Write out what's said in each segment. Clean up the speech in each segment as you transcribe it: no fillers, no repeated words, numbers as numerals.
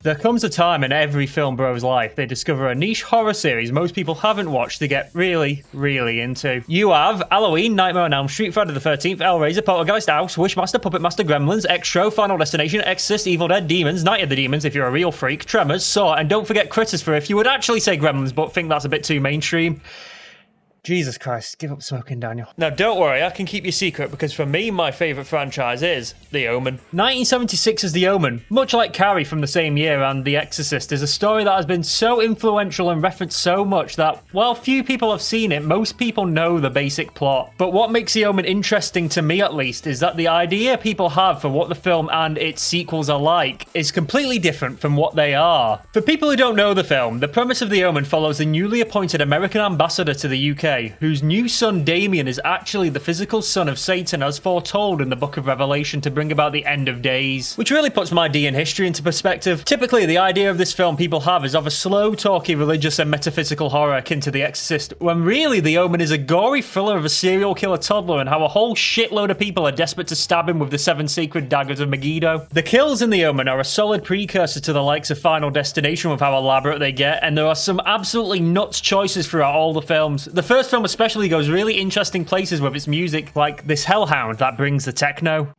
There comes a time in every film bro's life they discover a niche horror series most people haven't watched they get really, really into. You have Halloween, Nightmare on Elm Street, Friday the 13th, Hellraiser, Poltergeist, House, Wishmaster, Puppet Master, Gremlins, Xtro, Final Destination, Exorcist, Evil Dead, Demons, Night of the Demons if you're a real freak, Tremors, Saw, and don't forget Critters for if you would actually say Gremlins but think that's a bit too mainstream. Jesus Christ, give up smoking, Daniel. Now, don't worry, I can keep your secret, because for me, my favourite franchise is The Omen. 1976's The Omen, much like Carrie from the same year and The Exorcist, is a story that has been so influential and referenced so much that, while few people have seen it, most people know the basic plot. But what makes The Omen interesting, to me at least, is that the idea people have for what the film and its sequels are like is completely different from what they are. For people who don't know the film, the premise of The Omen follows the newly appointed American ambassador to the UK, whose new son Damien is actually the physical son of Satan as foretold in the Book of Revelation to bring about the end of days. Which really puts my D in history into perspective. Typically, the idea of this film people have is of a slow, talky, religious and metaphysical horror akin to The Exorcist, when really The Omen is a gory thriller of a serial killer toddler and how a whole shitload of people are desperate to stab him with the 7 sacred daggers of Megiddo. The kills in The Omen are a solid precursor to the likes of Final Destination with how elaborate they get, and there are some absolutely nuts choices throughout all the films. The first film especially goes really interesting places with its music, like this hellhound that brings the techno.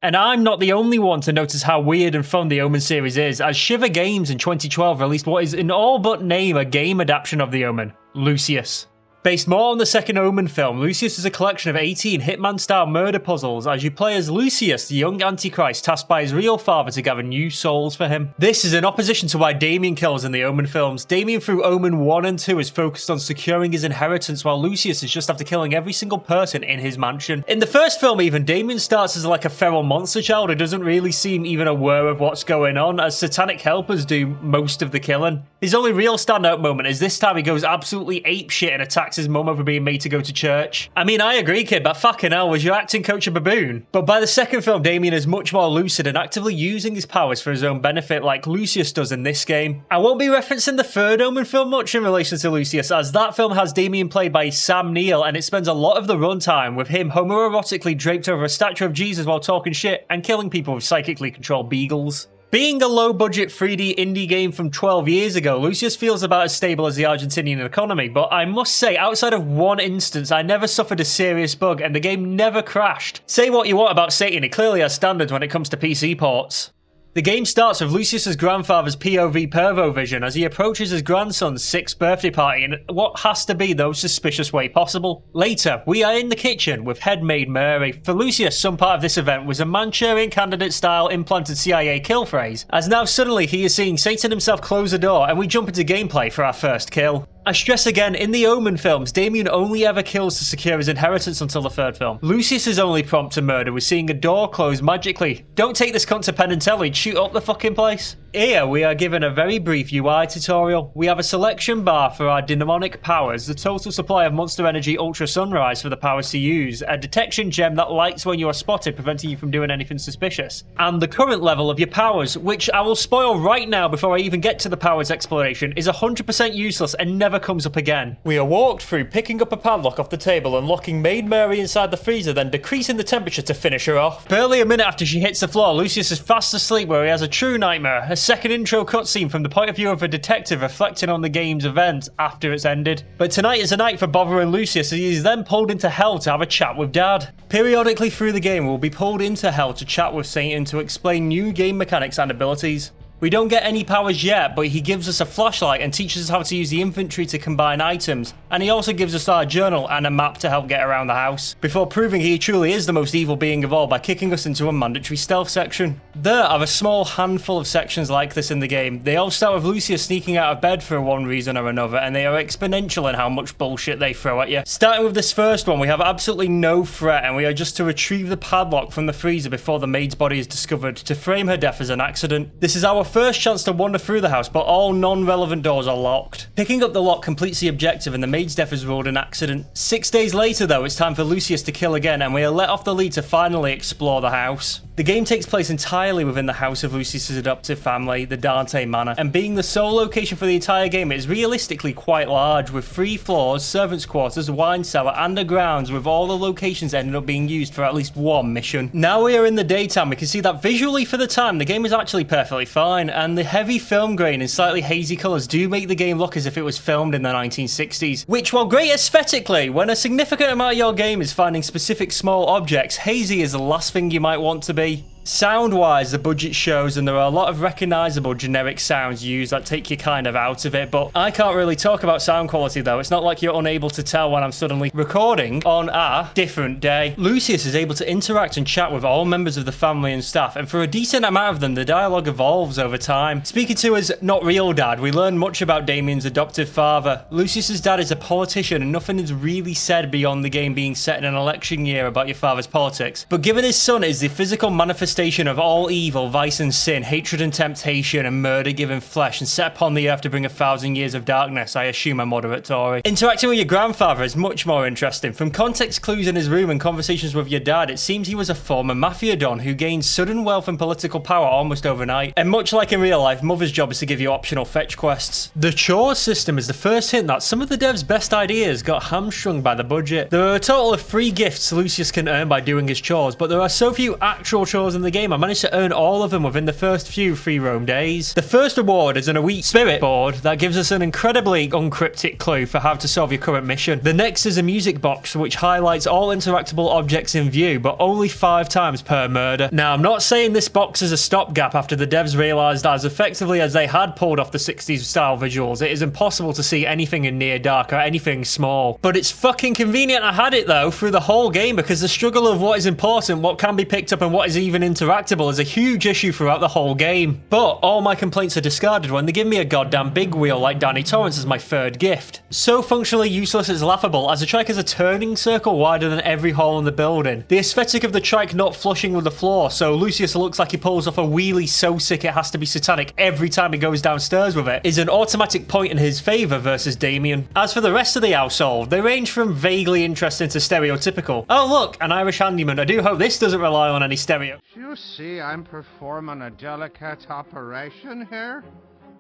And I'm not the only one to notice how weird and fun the Omen series is, as Shiver Games in 2012 released what is in all but name a game adaptation of the Omen, Lucius. Based more on the second Omen film, Lucius is a collection of 18 Hitman-style murder puzzles as you play as Lucius, the young Antichrist tasked by his real father to gather new souls for him. This is in opposition to why Damien kills in the Omen films. Damien through Omen 1 and 2 is focused on securing his inheritance, while Lucius is just after killing every single person in his mansion. In the first film even, Damien starts as like a feral monster child who doesn't really seem even aware of what's going on, as satanic helpers do most of the killing. His only real standout moment is this time he goes absolutely apeshit and attacks his mum over being made to go to church. I mean, I agree, kid, but fucking hell, was your acting coach a baboon? But by the second film, Damien is much more lucid and actively using his powers for his own benefit like Lucius does in this game. I won't be referencing the third Omen film much in relation to Lucius, as that film has Damien played by Sam Neill, and it spends a lot of the runtime with him homoerotically draped over a statue of Jesus while talking shit and killing people with psychically controlled beagles. Being a low-budget 3D indie game from 12 years ago, Lucius feels about as stable as the Argentinian economy, but I must say, outside of one instance, I never suffered a serious bug, and the game never crashed. Say what you want about Satan, it clearly has standards when it comes to PC ports. The game starts with Lucius's grandfather's POV pervo vision as he approaches his grandson's 6th birthday party in what has to be the most suspicious way possible. Later, we are in the kitchen with head maid Mary. For Lucius, some part of this event was a Manchurian Candidate-style implanted CIA kill phrase, as now suddenly he is seeing Satan himself close the door and we jump into gameplay for our first kill. I stress again, in the Omen films, Damien only ever kills to secure his inheritance until the third film. Lucius's only prompt to murder was seeing a door close magically. Don't take this cunt to Penn and Teller, he'd shoot up the fucking place. Here, we are given a very brief UI tutorial. We have a selection bar for our demonic powers, the total supply of Monster Energy Ultra Sunrise for the powers to use, a detection gem that lights when you are spotted, preventing you from doing anything suspicious, and the current level of your powers, which I will spoil right now before I even get to the powers exploration, is 100% useless and never comes up again. We are walked through picking up a padlock off the table and locking Maid Mary inside the freezer, then decreasing the temperature to finish her off. Barely a minute after she hits the floor, Lucius is fast asleep where he has a true nightmare. A second intro cutscene from the point of view of a detective reflecting on the game's event after it's ended. But tonight is a night for bothering Lucius as he is then pulled into hell to have a chat with Dad. Periodically through the game, we'll be pulled into hell to chat with Satan to explain new game mechanics and abilities. We don't get any powers yet, but he gives us a flashlight and teaches us how to use the inventory to combine items, and he also gives us our journal and a map to help get around the house, before proving he truly is the most evil being of all by kicking us into a mandatory stealth section. There are a small handful of sections like this in the game. They all start with Lucius sneaking out of bed for one reason or another, and they are exponential in how much bullshit they throw at you. Starting with this first one, we have absolutely no threat, and we are just to retrieve the padlock from the freezer before the maid's body is discovered to frame her death as an accident. This is our first chance to wander through the house, but all non-relevant doors are locked. Picking up the lock completes the objective and the maid's death is ruled an accident. 6 days later though, it's time for Lucius to kill again and we are let off the lead to finally explore the house. The The game takes place entirely within the house of Lucius's adoptive family, the Dante Manor, and being the sole location for the entire game, it is realistically quite large, with 3 floors, servants' quarters, wine cellar, and a grounds, with all the locations ending up being used for at least one mission. Now we are in the daytime, we can see that visually for the time, the game is actually perfectly fine, and the heavy film grain and slightly hazy colours do make the game look as if it was filmed in the 1960s, which, while great aesthetically, when a significant amount of your game is finding specific small objects, hazy is the last thing you might want to be. Sound-wise, the budget shows, and there are a lot of recognisable generic sounds used that take you kind of out of it, but I can't really talk about sound quality though. It's not like you're unable to tell when I'm suddenly recording on a different day. Lucius is able to interact and chat with all members of the family and staff, and for a decent amount of them, the dialogue evolves over time. Speaking to his not real dad, we learn much about Damien's adoptive father. Lucius's dad is a politician, and nothing is really said beyond the game being set in an election year about your father's politics. But given his son is the physical manifestation of all evil, vice and sin, hatred and temptation, and murder given flesh, and set upon the earth to bring 1,000 years of darkness, I assume a moderate Tory. Interacting with your grandfather is much more interesting. From context clues in his room and conversations with your dad, it seems he was a former mafia don who gained sudden wealth and political power almost overnight. And much like in real life, Mother's job is to give you optional fetch quests. The chores system is the first hint that some of the devs' best ideas got hamstrung by the budget. There are a total of 3 gifts Lucius can earn by doing his chores, but there are so few actual chores in the game, I managed to earn all of them within the first few free roam days. The first reward is an elite spirit board that gives us an incredibly uncryptic clue for how to solve your current mission. The next is a music box which highlights all interactable objects in view, but only 5 times per murder. Now, I'm not saying this box is a stopgap after the devs realised that as effectively as they had pulled off the 60s style visuals, it is impossible to see anything in near dark or anything small. But it's fucking convenient I had it though through the whole game, because the struggle of what is important, what can be picked up, and what is even interactable is a huge issue throughout the whole game. But all my complaints are discarded when they give me a goddamn big wheel like Danny Torrance as my 3rd gift. So functionally useless it's laughable, as the trike is a turning circle wider than every hole in the building. The aesthetic of the trike not flushing with the floor, so Lucius looks like he pulls off a wheelie so sick it has to be satanic every time he goes downstairs with it, is an automatic point in his favour versus Damien. As for the rest of the household, they range from vaguely interesting to stereotypical. Oh look, an Irish handyman. I do hope this doesn't rely on any stereo. You see, I'm performing a delicate operation here.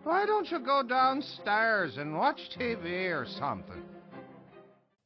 Why don't you go downstairs and watch TV or something?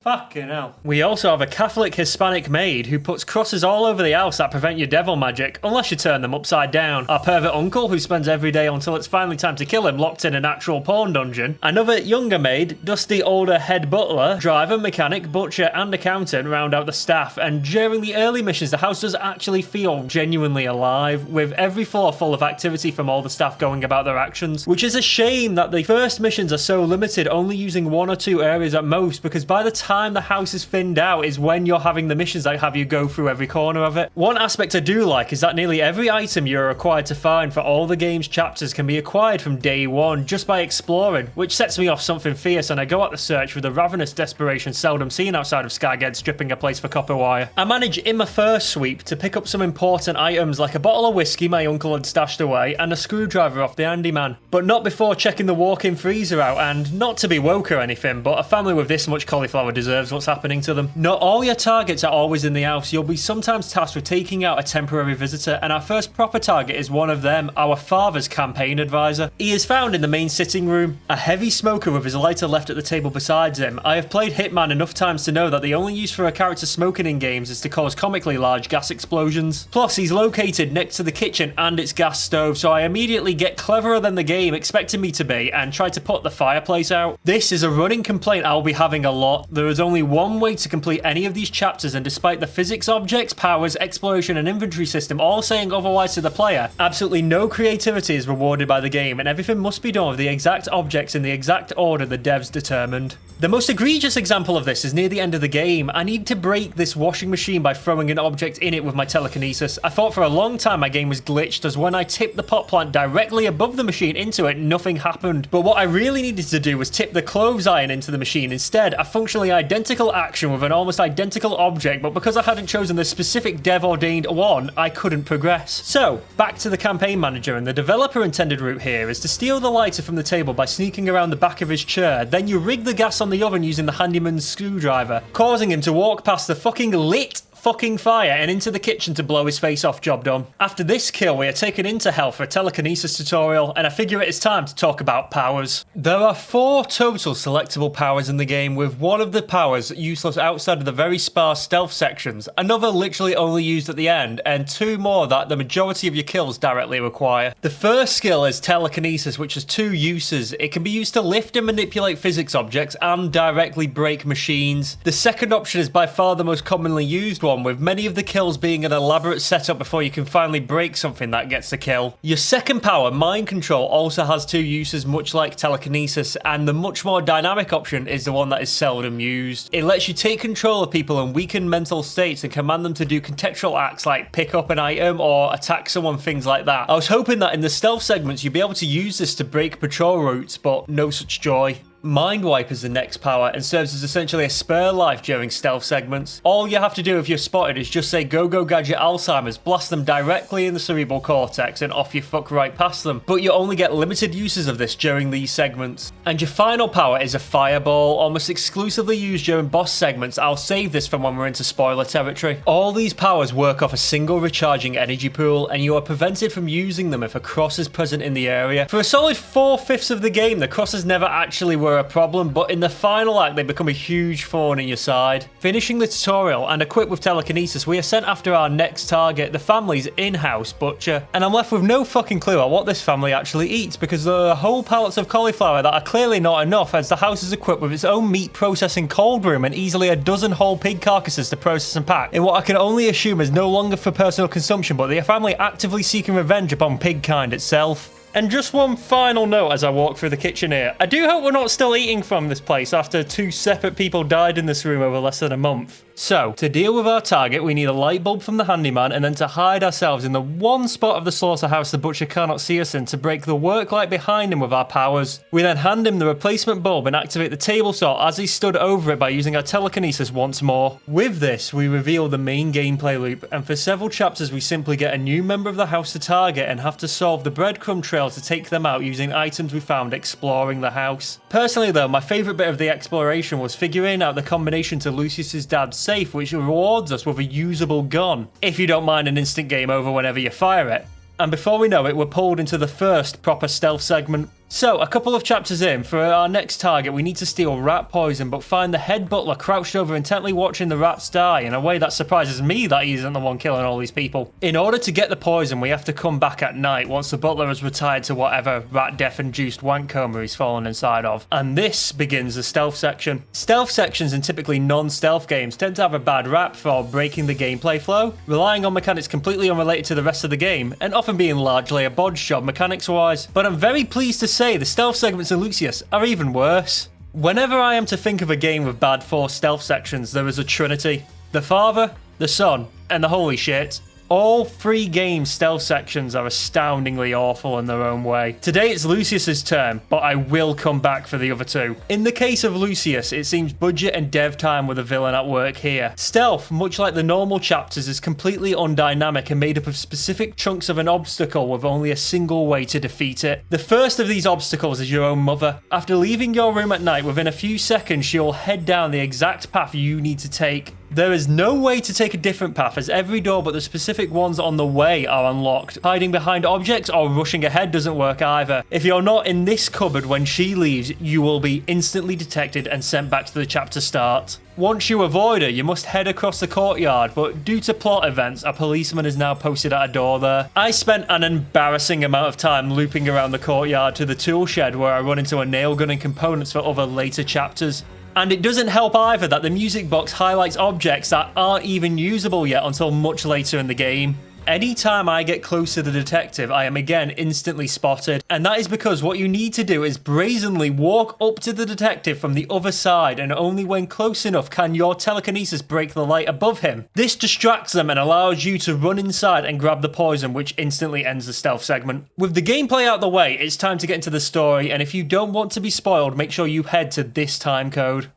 Fucking hell. We also have a Catholic Hispanic maid who puts crosses all over the house that prevent your devil magic, unless you turn them upside down. Our pervert uncle who spends every day until it's finally time to kill him locked in an actual porn dungeon. Another younger maid, dusty older head butler, driver, mechanic, butcher and accountant round out the staff, and during the early missions the house does actually feel genuinely alive, with every floor full of activity from all the staff going about their actions, which is a shame that the first missions are so limited, only using 1 or 2 areas at most, because by the time the house is thinned out is when you're having the missions that have you go through every corner of it. One aspect I do like is that nearly every item you're required to find for all the game's chapters can be acquired from day 1 just by exploring, which sets me off something fierce, and I go out the search with a ravenous desperation seldom seen outside of Skaghead stripping a place for copper wire. I manage in my first sweep to pick up some important items like a bottle of whiskey my uncle had stashed away and a screwdriver off the handyman, but not before checking the walk-in freezer out, and not to be woke or anything, but a family with this much cauliflower deserves what's happening to them. Not all your targets are always in the house. You'll be sometimes tasked with taking out a temporary visitor, and our first proper target is one of them, our father's campaign advisor. He is found in the main sitting room, a heavy smoker with his lighter left at the table beside him. I have played Hitman enough times to know that the only use for a character smoking in games is to cause comically large gas explosions. Plus, he's located next to the kitchen and its gas stove, so I immediately get cleverer than the game expected me to be and try to put the fireplace out. This is a running complaint I'll be having a lot. There is only one way to complete any of these chapters, and despite the physics, objects, powers, exploration and inventory system all saying otherwise to the player, absolutely no creativity is rewarded by the game, and everything must be done with the exact objects in the exact order the devs determined. The most egregious example of this is near the end of the game. I need to break this washing machine by throwing an object in it with my telekinesis. I thought for a long time my game was glitched, as when I tipped the pot plant directly above the machine into it, nothing happened. But what I really needed to do was tip the clothes iron into the machine instead, a functionally identical action with an almost identical object, but because I hadn't chosen the specific dev-ordained one, I couldn't progress. So, back to the campaign manager, and the developer intended route here is to steal the lighter from the table by sneaking around the back of his chair, then you rig the gas on the oven using the handyman's screwdriver, causing him to walk past the fucking lit fucking fire and into the kitchen to blow his face off. Job done. After this kill, we are taken into hell for a telekinesis tutorial, and I figure it is time to talk about powers. There are 4 total selectable powers in the game, with one of the powers useless outside of the very sparse stealth sections, another literally only used at the end, and 2 more that the majority of your kills directly require. The first skill is telekinesis, which has 2 uses. It can be used to lift and manipulate physics objects and directly break machines. The second option is by far the most commonly used one, with many of the kills being an elaborate setup before you can finally break something that gets the kill. Your second power, mind control, also has 2 uses much like telekinesis, and the much more dynamic option is the one that is seldom used. It lets you take control of people in weakened mental states and command them to do contextual acts like pick up an item or attack someone, things like that. I was hoping that in the stealth segments you'd be able to use this to break patrol routes, but no such joy. Mind Wipe is the next power and serves as essentially a spare life during stealth segments. All you have to do if you're spotted is just say go go gadget Alzheimer's, blast them directly in the cerebral cortex and off you fuck right past them, but you only get limited uses of this during these segments. And your final power is a fireball, almost exclusively used during boss segments. I'll save this for when we're into spoiler territory. All these powers work off a single recharging energy pool, and you are prevented from using them if a cross is present in the area. For a solid 4/5 of the game, the crosses never actually were a problem, but in the final act they become a huge thorn in your side. Finishing the tutorial and equipped with telekinesis, we are sent after our next target, the family's in-house butcher, and I'm left with no fucking clue at what this family actually eats, because there are whole pallets of cauliflower that are clearly not enough, as the house is equipped with its own meat processing cold room and easily a dozen whole pig carcasses to process and pack, in what I can only assume is no longer for personal consumption, but the family actively seeking revenge upon pigkind itself. And just one final note as I walk through the kitchen here. I do hope we're not still eating from this place after 2 separate people died in this room over less than a month. So, to deal with our target, we need a light bulb from the handyman, and then to hide ourselves in the one spot of the slaughterhouse the butcher cannot see us in to break the work light behind him with our powers. We then hand him the replacement bulb and activate the table saw as he stood over it by using our telekinesis once more. With this, we reveal the main gameplay loop, and for several chapters we simply get a new member of the house to target and have to solve the breadcrumb trail to take them out using items we found exploring the house. Personally though, my favourite bit of the exploration was figuring out the combination to Lucius's dad's safe, which rewards us with a usable gun, if you don't mind an instant game over whenever you fire it. And before we know it, we're pulled into the first proper stealth segment. So, a couple of chapters in, for our next target we need to steal rat poison, but find the head butler crouched over intently watching the rats die in a way that surprises me that he isn't the one killing all these people. In order to get the poison, we have to come back at night once the butler has retired to whatever rat death-induced wank coma he's fallen inside of. And this begins the stealth section. Stealth sections in typically non-stealth games tend to have a bad rap for breaking the gameplay flow, relying on mechanics completely unrelated to the rest of the game, and often being largely a bodge job mechanics-wise. But I'm very pleased to say the stealth segments in Lucius are even worse. Whenever I am to think of a game with bad 4 stealth sections, there is a trinity: the Father, the Son, and the Holy Shit. All 3 game stealth sections are astoundingly awful in their own way. Today it's Lucius's turn, but I will come back for the other 2. In the case of Lucius, it seems budget and dev time with the villain at work here. Stealth, much like the normal chapters, is completely undynamic and made up of specific chunks of an obstacle with only a single way to defeat it. The first of these obstacles is your own mother. After leaving your room at night, within a few seconds she'll head down the exact path you need to take. There is no way to take a different path, as every door but the specific ones on the way are unlocked. Hiding behind objects or rushing ahead doesn't work either. If you're not in this cupboard when she leaves, you will be instantly detected and sent back to the chapter start. Once you avoid her, you must head across the courtyard, but due to plot events, a policeman is now posted at a door there. I spent an embarrassing amount of time looping around the courtyard to the tool shed where I run into a nail gun and components for other later chapters. And it doesn't help either that the music box highlights objects that aren't even usable yet until much later in the game. Anytime I get close to the detective, I am again instantly spotted, and that is because what you need to do is brazenly walk up to the detective from the other side, and only when close enough can your telekinesis break the light above him. This distracts them and allows you to run inside and grab the poison, which instantly ends the stealth segment. With the gameplay out the way, it's time to get into the story, and if you don't want to be spoiled, make sure you head to this time code.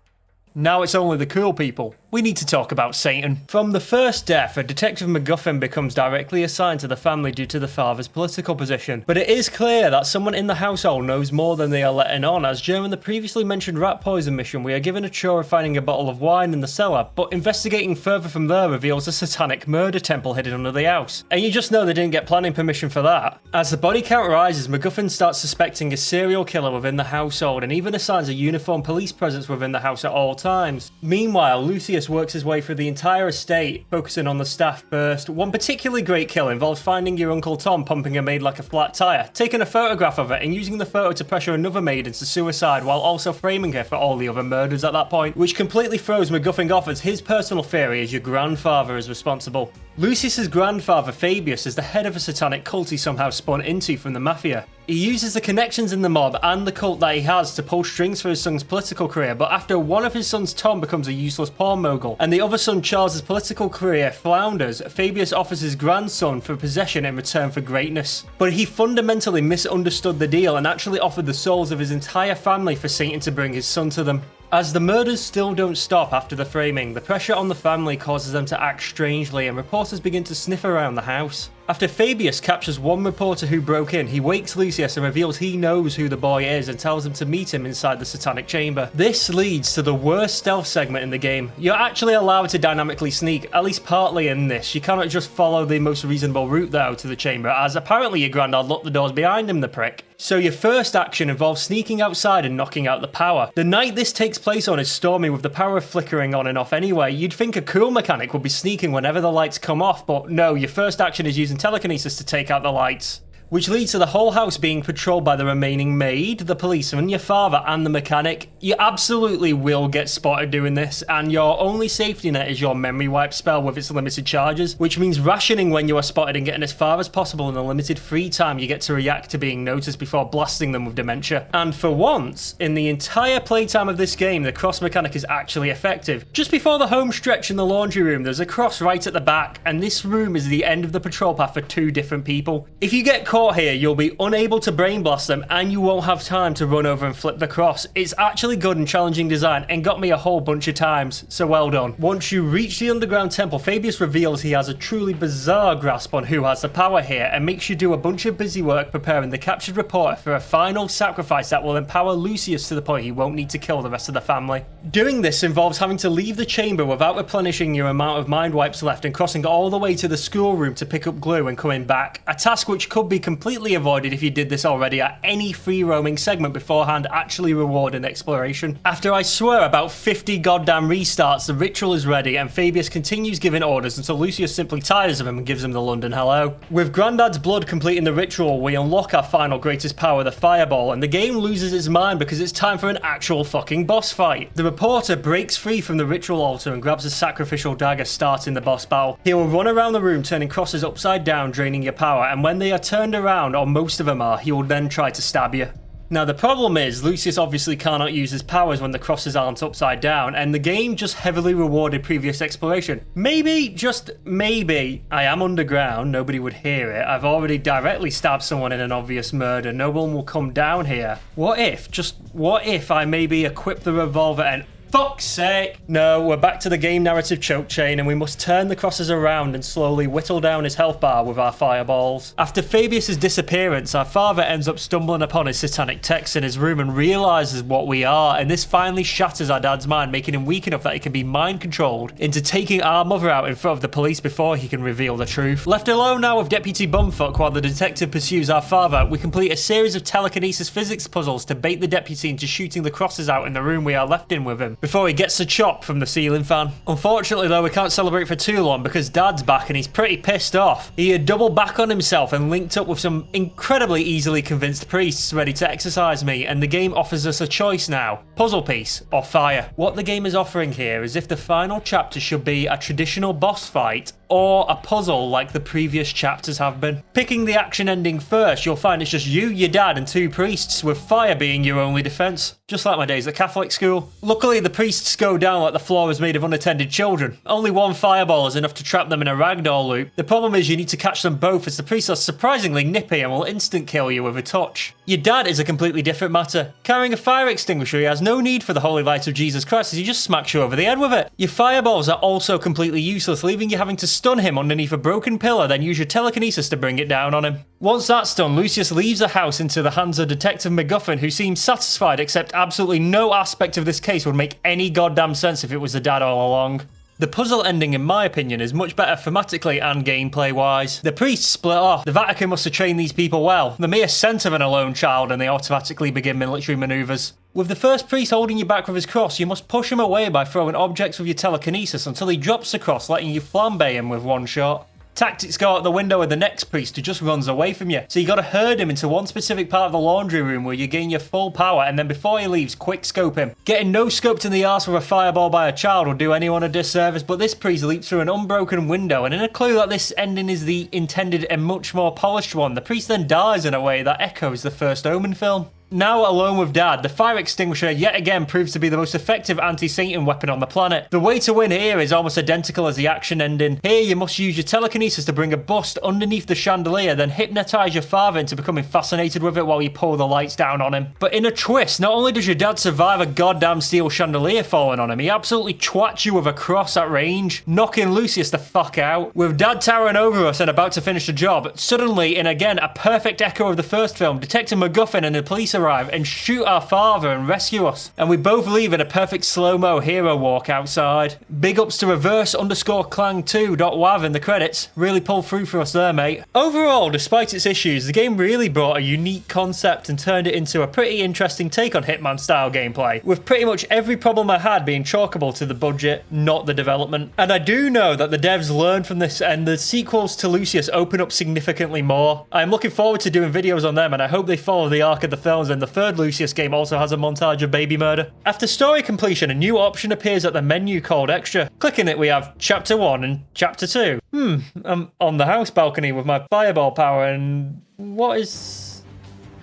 Now it's only the cool people we need to talk about Satan. From the first death, a Detective MacGuffin becomes directly assigned to the family due to the father's political position. But it is clear that someone in the household knows more than they are letting on, as during the previously mentioned rat poison mission, we are given a chore of finding a bottle of wine in the cellar, but investigating further from there reveals a satanic murder temple hidden under the house. And you just know they didn't get planning permission for that. As the body count rises, MacGuffin starts suspecting a serial killer within the household, and even assigns a uniformed police presence within the house at all times. Meanwhile, Lucius works his way through the entire estate, focusing on the staff first. One particularly great kill involves finding your Uncle Tom pumping a maid like a flat tyre, taking a photograph of it and using the photo to pressure another maid into suicide while also framing her for all the other murders at that point, which completely throws MacGuffin off, as his personal theory is your grandfather is responsible. Lucius's grandfather Fabius is the head of a satanic cult he somehow spun into from the mafia. He uses the connections in the mob and the cult that he has to pull strings for his son's political career, but after one of his sons, Tom, becomes a useless porn mogul, and the other son, Charles's political career flounders, Fabius offers his grandson for possession in return for greatness. But he fundamentally misunderstood the deal and actually offered the souls of his entire family for Satan to bring his son to them. As the murders still don't stop after the framing, the pressure on the family causes them to act strangely, and reporters begin to sniff around the house. After Fabius captures one reporter who broke in, he wakes Lucius and reveals he knows who the boy is and tells him to meet him inside the satanic chamber. This leads to the worst stealth segment in the game. You're actually allowed to dynamically sneak, at least partly in this. You cannot just follow the most reasonable route though to the chamber, as apparently your granddad locked the doors behind him, the prick. So your first action involves sneaking outside and knocking out the power. The night this takes place on is stormy, with the power flickering on and off anyway. You'd think a cool mechanic would be sneaking whenever the lights come off, but no, your first action is using telekinesis to take out the lights. Which leads to the whole house being patrolled by the remaining maid, the policeman, your father, and the mechanic. You absolutely will get spotted doing this, and your only safety net is your memory wipe spell with its limited charges, which means rationing when you are spotted and getting as far as possible in the limited free time you get to react to being noticed before blasting them with dementia. And for once, in the entire playtime of this game, the cross mechanic is actually effective. Just before the home stretch in the laundry room, there's a cross right at the back, and this room is the end of the patrol path for two different people. If you get caught here, you'll be unable to brain blast them, and you won't have time to run over and flip the cross. It's actually good and challenging design, and got me a whole bunch of times, so well done. Once you reach the underground temple, Fabius reveals he has a truly bizarre grasp on who has the power here, and makes you do a bunch of busy work preparing the captured reporter for a final sacrifice that will empower Lucius to the point he won't need to kill the rest of the family. Doing this involves having to leave the chamber without replenishing your amount of mind wipes left, and crossing all the way to the schoolroom to pick up glue and coming back, a task which could be completely avoided if you did this already at any free roaming segment beforehand, actually rewarding exploration. After I swear about 50 goddamn restarts, the ritual is ready, and Fabius continues giving orders until Lucius simply tires of him and gives him the London hello. With Grandad's blood completing the ritual, we unlock our final greatest power, the fireball, and the game loses its mind because it's time for an actual fucking boss fight. The reporter breaks free from the ritual altar and grabs a sacrificial dagger, starting the boss battle. He will run around the room turning crosses upside down, draining your power, and when they are turned around, or most of them are, he will then try to stab you. Now the problem is, Lucius obviously cannot use his powers when the crosses aren't upside down, and the game just heavily rewarded previous exploration. Maybe, just maybe, I am underground, nobody would hear it, I've already directly stabbed someone in an obvious murder, no one will come down here. What if I maybe equip the revolver and... Fuck's sake! No, we're back to the game narrative choke chain, and we must turn the crosses around and slowly whittle down his health bar with our fireballs. After Fabius's disappearance, our father ends up stumbling upon his satanic text in his room and realises what we are, and this finally shatters our dad's mind, making him weak enough that he can be mind controlled into taking our mother out in front of the police before he can reveal the truth. Left alone now with Deputy Bumfuck while the detective pursues our father, we complete a series of telekinesis physics puzzles to bait the deputy into shooting the crosses out in the room we are left in with him, before he gets a chop from the ceiling fan. Unfortunately though, we can't celebrate for too long because Dad's back and he's pretty pissed off. He had doubled back on himself and linked up with some incredibly easily convinced priests ready to exorcise me, and the game offers us a choice now: puzzle piece or fire. What the game is offering here is if the final chapter should be a traditional boss fight, or a puzzle like the previous chapters have been. Picking the action ending first, you'll find it's just you, your dad, and 2 priests, with fire being your only defense. Just like my days at Catholic school. Luckily, the priests go down like the floor is made of unattended children. Only 1 fireball is enough to trap them in a ragdoll loop. The problem is you need to catch them both, as the priests are surprisingly nippy and will instant kill you with a touch. Your dad is a completely different matter. Carrying a fire extinguisher, he has no need for the holy light of Jesus Christ, as he just smacks you over the head with it. Your fireballs are also completely useless, leaving you having to stun him underneath a broken pillar, then use your telekinesis to bring it down on him. Once that's done, Lucius leaves the house into the hands of Detective MacGuffin, who seems satisfied, except absolutely no aspect of this case would make any goddamn sense if it was the dad all along. The puzzle ending, in my opinion, is much better thematically and gameplay-wise. The priests split off. The Vatican must have trained these people well. The mere scent of an alone child and they automatically begin military manoeuvres. With the first priest holding you back with his cross, you must push him away by throwing objects with your telekinesis until he drops the cross, letting you flambe him with 1 shot. Tactics go out the window with the next priest who just runs away from you, so you gotta herd him into one specific part of the laundry room where you gain your full power, and then before he leaves, quick scope him. Getting no scoped in the arse with a fireball by a child will do anyone a disservice, but this priest leaps through an unbroken window, and in a clue that this ending is the intended and much more polished one, the priest then dies in a way that echoes the first Omen film. Now alone with Dad, the fire extinguisher yet again proves to be the most effective anti-Satan weapon on the planet. The way to win here is almost identical as the action ending. Here you must use your telekinesis to bring a bust underneath the chandelier, then hypnotise your father into becoming fascinated with it while you pull the lights down on him. But in a twist, not only does your dad survive a goddamn steel chandelier falling on him, he absolutely twats you with a cross at range, knocking Lucius the fuck out. With Dad towering over us and about to finish the job, suddenly, in again a perfect echo of the first film, Detective MacGuffin and the police arrive and shoot our father and rescue us, and we both leave in a perfect slow-mo hero walk outside. Big ups to reverse_clang2.wav in the credits. Really pulled through for us there, mate. Overall, despite its issues, the game really brought a unique concept and turned it into a pretty interesting take on Hitman style gameplay, with pretty much every problem I had being chalkable to the budget, not the development. And I do know that the devs learned from this, and the sequels to Lucius open up significantly more. I'm looking forward to doing videos on them, and I hope they follow the arc of the films, and the third Lucius game also has a montage of baby murder. After story completion, a new option appears at the menu called Extra. Clicking it, we have Chapter 1 and Chapter 2. I'm on the house balcony with my fireball power, and what is...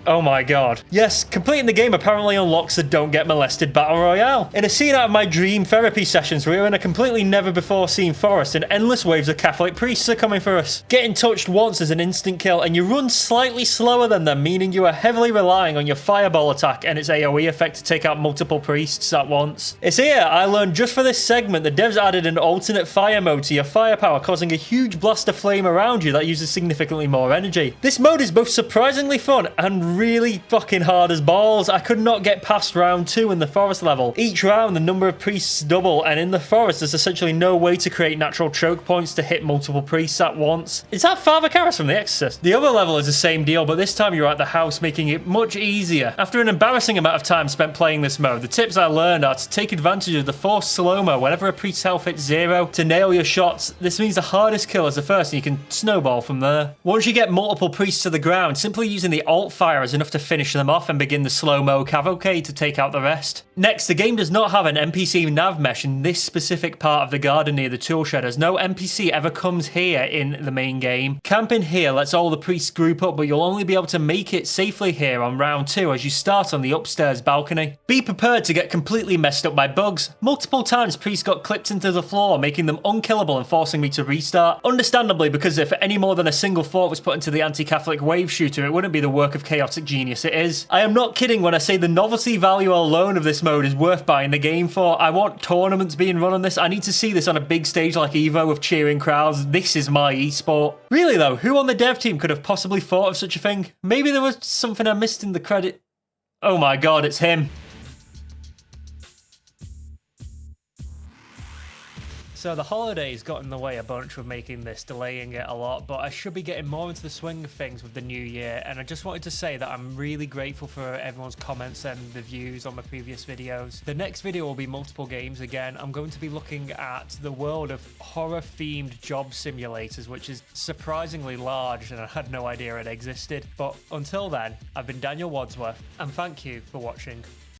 Oh my god. Yes, completing the game apparently unlocks the Don't Get Molested Battle Royale. In a scene out of my dream therapy sessions, we are in a completely never before seen forest and endless waves of Catholic priests are coming for us. Getting touched once is an instant kill, and you run slightly slower than them, meaning you are heavily relying on your fireball attack and its AoE effect to take out multiple priests at once. It's here, I learned just for this segment, the devs added an alternate fire mode to your firepower, causing a huge blast of flame around you that uses significantly more energy. This mode is both surprisingly fun and really fucking hard as balls. I could not get past round 2 in the forest level. Each round the number of priests double, and in the forest there's essentially no way to create natural choke points to hit multiple priests at once. Is that Father Karras from The Exorcist? The other level is the same deal, but this time you're at the house, making it much easier. After an embarrassing amount of time spent playing this mode, the tips I learned are to take advantage of the forced slow-mo whenever a priest's health hits 0 to nail your shots. This means the hardest kill is the first, and you can snowball from there. Once you get multiple priests to the ground, simply using the alt fire is enough to finish them off and begin the slow-mo cavalcade to take out the rest. Next, the game does not have an NPC nav mesh in this specific part of the garden near the tool shed, as no NPC ever comes here in the main game. Camping here lets all the priests group up, but you'll only be able to make it safely here on round 2 as you start on the upstairs balcony. Be prepared to get completely messed up by bugs. Multiple times priests got clipped into the floor, making them unkillable and forcing me to restart. Understandably, because if any more than a single thought was put into the anti-Catholic wave shooter, it wouldn't be the work of chaotic genius it is. I am not kidding when I say the novelty value alone of this mode is worth buying the game for. I want tournaments being run on this. I need to see this on a big stage like EVO with cheering crowds. This is my esport. Really though, who on the dev team could have possibly thought of such a thing? Maybe there was something I missed in the credit. Oh my god, it's him. So the holidays got in the way a bunch with making this, delaying it a lot, but I should be getting more into the swing of things with the new year, and I just wanted to say that I'm really grateful for everyone's comments and the views on my previous videos. The next video will be multiple games again. I'm going to be looking at the world of horror-themed job simulators, which is surprisingly large, and I had no idea it existed. But until then, I've been Daniel Wadsworth, and thank you for watching.